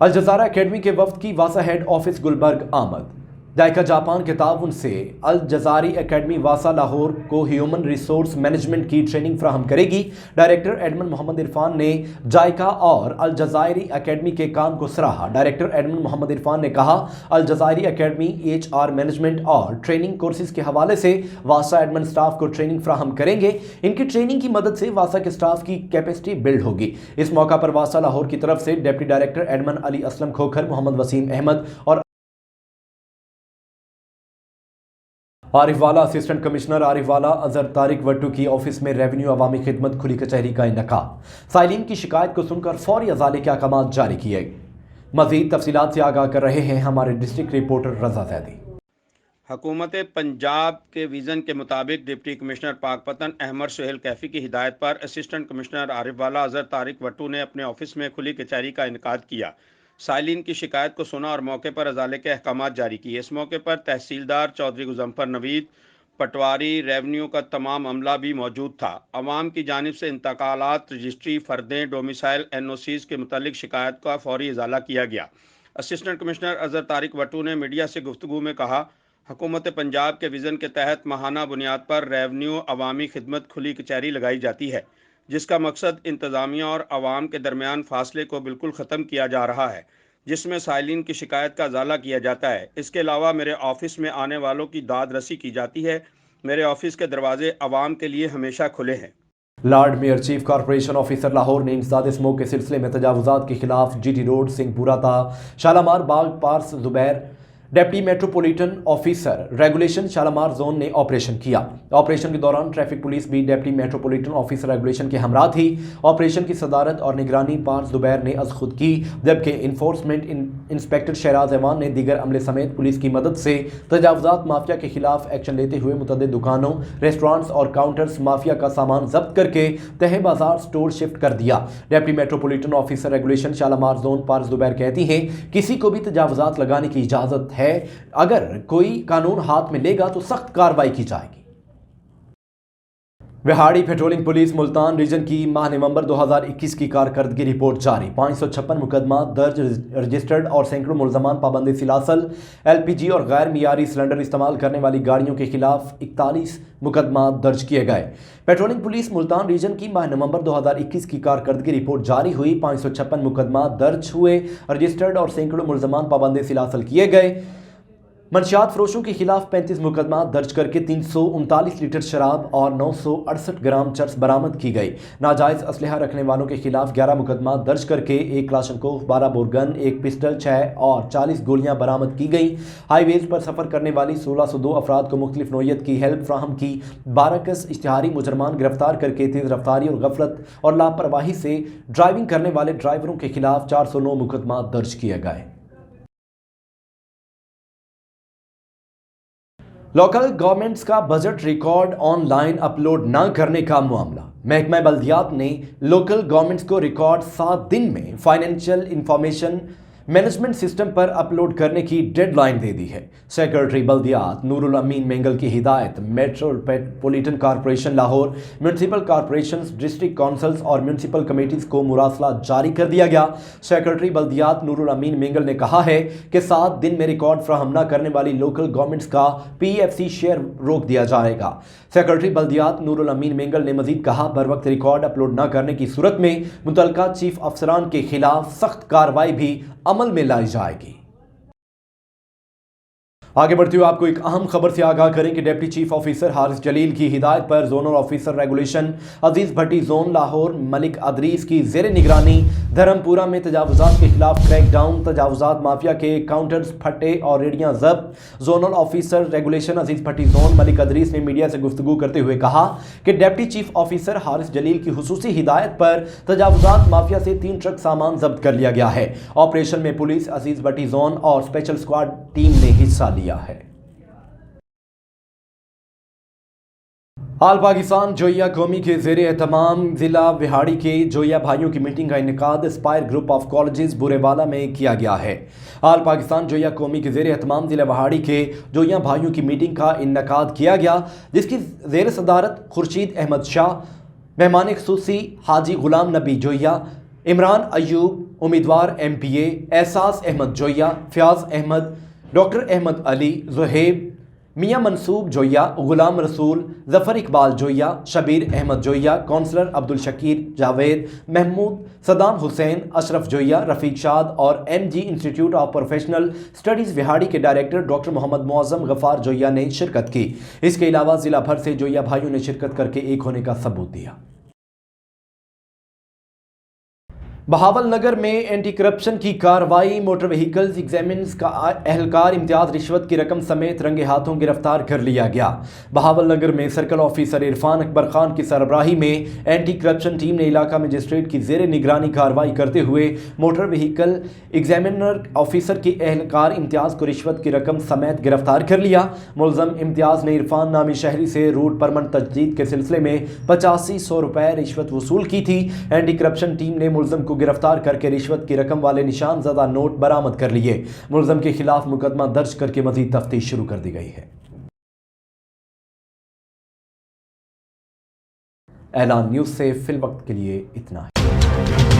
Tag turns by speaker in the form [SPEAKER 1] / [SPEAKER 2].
[SPEAKER 1] الجزائر اکیڈمی کے وفد کی واسا ہیڈ آفس گلبرگ آمد۔ جائکا جاپان کے تعاون سے الجزائری اکیڈمی واسا لاہور کو ہیومن ریسورس مینجمنٹ کی ٹریننگ فراہم کرے گی۔ ڈائریکٹر ایڈمن محمد عرفان نے جائکا اور الجزائری اکیڈمی کے کام کو سراہا۔ ڈائریکٹر ایڈمن محمد عرفان نے کہا، الجزائری اکیڈمی HR مینجمنٹ اور ٹریننگ کورسز کے حوالے سے واسا ایڈمن سٹاف کو ٹریننگ فراہم کریں گے۔ ان کی ٹریننگ کی مدد سے واسا کے سٹاف کی کیپیسٹی بلڈ ہوگی۔ اس موقع پر واسا لاہور کی طرف سے ڈپٹی ڈائریکٹر ایڈمن علی اسلم کھوکھر، محمد وسیم احمد اور عارف والا اسسٹنٹ کمشنر عارف والا اظہر طارق وٹو کی آفس میں ریونیو عوامی خدمت کھلی کچہری کا انعقاد۔ سائلین کی شکایت کو سن کر فوری ازالے کے احکامات جاری کیے۔ مزید تفصیلات سے آگاہ کر رہے ہیں ہمارے ڈسٹرکٹ رپورٹر رضا زیدی۔
[SPEAKER 2] حکومت پنجاب کے ویژن کے مطابق ڈپٹی کمشنر پاکپتن احمد سہیل کیفی کی ہدایت پر اسسٹنٹ کمشنر عارف والا اظہر طارق وٹو نے اپنے آفس میں کھلی کچہری کا انعقاد کیا۔ سائلین کی شکایت کو سنا اور موقع پر ازالے کے احکامات جاری کیے۔ اس موقع پر تحصیلدار چودھری غضنفر نوید، پٹواری، ریونیو کا تمام عملہ بھی موجود تھا۔ عوام کی جانب سے انتقالات، رجسٹری، فردیں، ڈومیسائل NOCs کے متعلق شکایت کا فوری ازالہ کیا گیا۔ اسسٹنٹ کمشنر اظہر طارق وٹو نے میڈیا سے گفتگو میں کہا، حکومت پنجاب کے ویژن کے تحت ماہانہ بنیاد پر ریونیو عوامی خدمت کھلی کچہری لگائی جاتی ہے، جس کا مقصد انتظامیہ اور عوام کے درمیان فاصلے کو بالکل ختم کیا جا رہا ہے، جس میں سائلین کی شکایت کا ازالہ کیا جاتا ہے۔ اس کے علاوہ میرے آفس میں آنے والوں کی داد رسی کی جاتی ہے۔ میرے آفس کے دروازے عوام کے لیے ہمیشہ کھلے ہیں۔
[SPEAKER 1] Lord mayor chief corporation officer Lahore نے انسداد اسموک کے سلسلے میں تجاوزات کے خلاف GT روڈ، سنگھ پورہ تا Shalamar Bagh Paras Zubair deputy metropolitan officer regulation Shalamar zone نے آپریشن کیا۔ آپریشن کے دوران ٹریفک پولیس بھی ڈپٹی میٹروپولیٹن آفیسر ریگولیشن کے ہمراہ تھی۔ آپریشن کی صدارت اور نگرانی پارس زبیر نے از خود کی، جبکہ انفورسمنٹ انسپکٹر شہراز ایوان نے دیگر عملے سمیت پولیس کی مدد سے تجاوزات مافیا کے خلاف ایکشن لیتے ہوئے متعدد دکانوں، ریسٹورانٹس اور کاؤنٹرز مافیا کا سامان ضبط کر کے تہ بازار سٹور شفٹ کر دیا۔ Deputy metropolitan officer regulation Shalamar zone Paras Zubair کہتی ہیں، کسی کو بھی تجاوزات لگانے کی اجازت ہے، اگر کوئی قانون ہاتھ میں لے گا تو سخت کارروائی کی جائے گی۔ Vehari patrolling police Multan region کی ماہ نومبر 2021 کی کارکردگی رپورٹ جاری۔ 556 مقدمات درج رجسٹرڈ اور سینکڑوں ملزمان پابند سلاسل، LPG اور غیر معیاری سلنڈر استعمال کرنے والی گاڑیوں کے خلاف 41 مقدمات درج کیے گئے۔ پیٹرولنگ پولیس ملتان ریجن کی ماہ نومبر 2021 کی کارکردگی رپورٹ جاری ہوئی۔ 556 مقدمات درج ہوئے، رجسٹرڈ اور سینکڑوں ملزمان پابند سلاسل کیے گئے۔ منشیات فروشوں کے خلاف 35 مقدمات درج کر کے 339 لیٹر شراب اور 968 گرام چرس برآمد کی گئی۔ ناجائز اسلحہ رکھنے والوں کے خلاف 11 مقدمات درج کر کے 1 کلاشنکوف، 12 بورگن، 1 پسٹل، 6 اور 40 گولیاں برآمد کی گئیں۔ ہائی ویز پر سفر کرنے والی 1602 افراد کو مختلف نوعیت کی ہیلپ فراہم کی۔ 12 کس اشتہاری مجرمان گرفتار کر کے تیز رفتاری اور غفلت اور لاپرواہی سے ڈرائیونگ کرنے والے ڈرائیوروں کے خلاف 409 مقدمات درج کیے گئے۔ لوکل گورنمنٹس کا budget record on line upload نہ کرنے کا معاملہ۔ محکمہ بلدیات نے لوکل گورنمنٹس کو ریکارڈ 7 دن میں فائنینشیل انفارمیشن مینجمنٹ سسٹم پر اپلوڈ کرنے کی ڈیڈ لائن دے دی ہے۔ سیکرٹری بلدیات نور الامین مینگل کی ہدایت metropolitan corporation Lahore, municipal corporations, district councils اور میونسپل کمیٹیز کو مراسلہ جاری کر دیا گیا۔ سیکرٹری بلدیات نور الامین مینگل نے کہا ہے کہ 7 دن میں ریکارڈ فراہم نہ کرنے والی لوکل گورنمنٹس کا PFC شیئر روک دیا جائے گا۔ سیکرٹری بلدیات نور الامین مینگل نے مزید کہا، بروقت ریکارڈ اپلوڈ نہ کرنے کی صورت میں متعلقہ چیف افسران کے خلاف سخت کارروائی بھی عمل میں لائی جائے گی۔ آگے بڑھتے ہوئے آپ کو ایک اہم خبر سے آگاہ کریں کہ ڈپٹی چیف آفیسر حارث جلیل کی ہدایت پر زونل آفیسر ریگولیشن عزیز بھٹی زون لاہور ملک ادریس کی زیر نگرانی دھرم پورہ میں تجاوزات کے خلاف کریک ڈاؤن، تجاوزات مافیا کے کاؤنٹرز پھٹے اور ریڑیاں ضبط۔ زونل آفیسر ریگولیشن عزیز بھٹی زون ملک ادریس نے میڈیا سے گفتگو کرتے ہوئے کہا کہ ڈپٹی چیف آفیسر حارث جلیل کی خصوصی ہدایت پر تجاوزات مافیا سے 3 ٹرک سامان ضبط کر لیا گیا ہے۔ آپریشن میں پولیس عزیز بھٹی زون اور اسپیشل اسکواڈ ٹیم نے حصہ لیا ہے۔ آل پاکستان جویا قومی کے زیر اہتمام ضلع وہاڑی کے جویا بھائیوں کی میٹنگ کا انعقاد اسپائر گروپ آف کالجز بورے والا میں کیا گیا ہے۔ آل پاکستان جویا قومی کے زیر اہتمام ضلع وہاڑی کے جویا بھائیوں کی میٹنگ کا انعقاد کیا گیا، جس کی زیر صدارت خورشید احمد شاہ، مہمان خصوصی حاجی غلام نبی جویا، عمران ایوب امیدوار MPA، Ehsas Ahmad Joya, Fayyaz Ahmad, doctor Ahmad Ali, Zohaib, Mian Mansoob Joya, Ghulam Rasool, Zafar Iqbal Joya, Shabbir Ahmad Joya, councillor Abdul Shakir Javed, Mahmood Saddam Hussain, Ashraf Joya, Rafiq Shad اور MG institute of professional studies Vehari کے ڈائریکٹر ڈاکٹر محمد معظم غفار جویا نے شرکت کی۔ اس کے علاوہ ضلع بھر سے جویا بھائیوں نے شرکت کر کے ایک ہونے کا ثبوت دیا۔ بہاول نگر میں اینٹی کرپشن کی کارروائی، موٹر وہیکلز ایگزامنز کا اہلکار امتیاز رشوت کی رقم سمیت رنگے ہاتھوں گرفتار کر لیا گیا۔ بہاول نگر میں سرکل آفیسر عرفان اکبر خان کی سربراہی میں اینٹی کرپشن ٹیم نے علاقہ مجسٹریٹ کی زیر نگرانی کارروائی کرتے ہوئے موٹر وہیکل ایگزامنر آفیسر کے اہلکار امتیاز کو رشوت کی رقم سمیت گرفتار کر لیا۔ ملزم امتیاز نے عرفان نامی شہری سے روٹ پرمٹ تجدید کے سلسلے میں 8500 روپے رشوت وصول کی تھی۔ اینٹی کرپشن ٹیم نے ملزم کو گرفتار کر کے رشوت کی رقم والے نشان زدہ نوٹ برآمد کر لیے۔ ملزم کے خلاف مقدمہ درج کر کے مزید تفتیش شروع کر دی گئی ہے۔ اعلان نیوز سے فی الوقت کے لیے اتنا ہے۔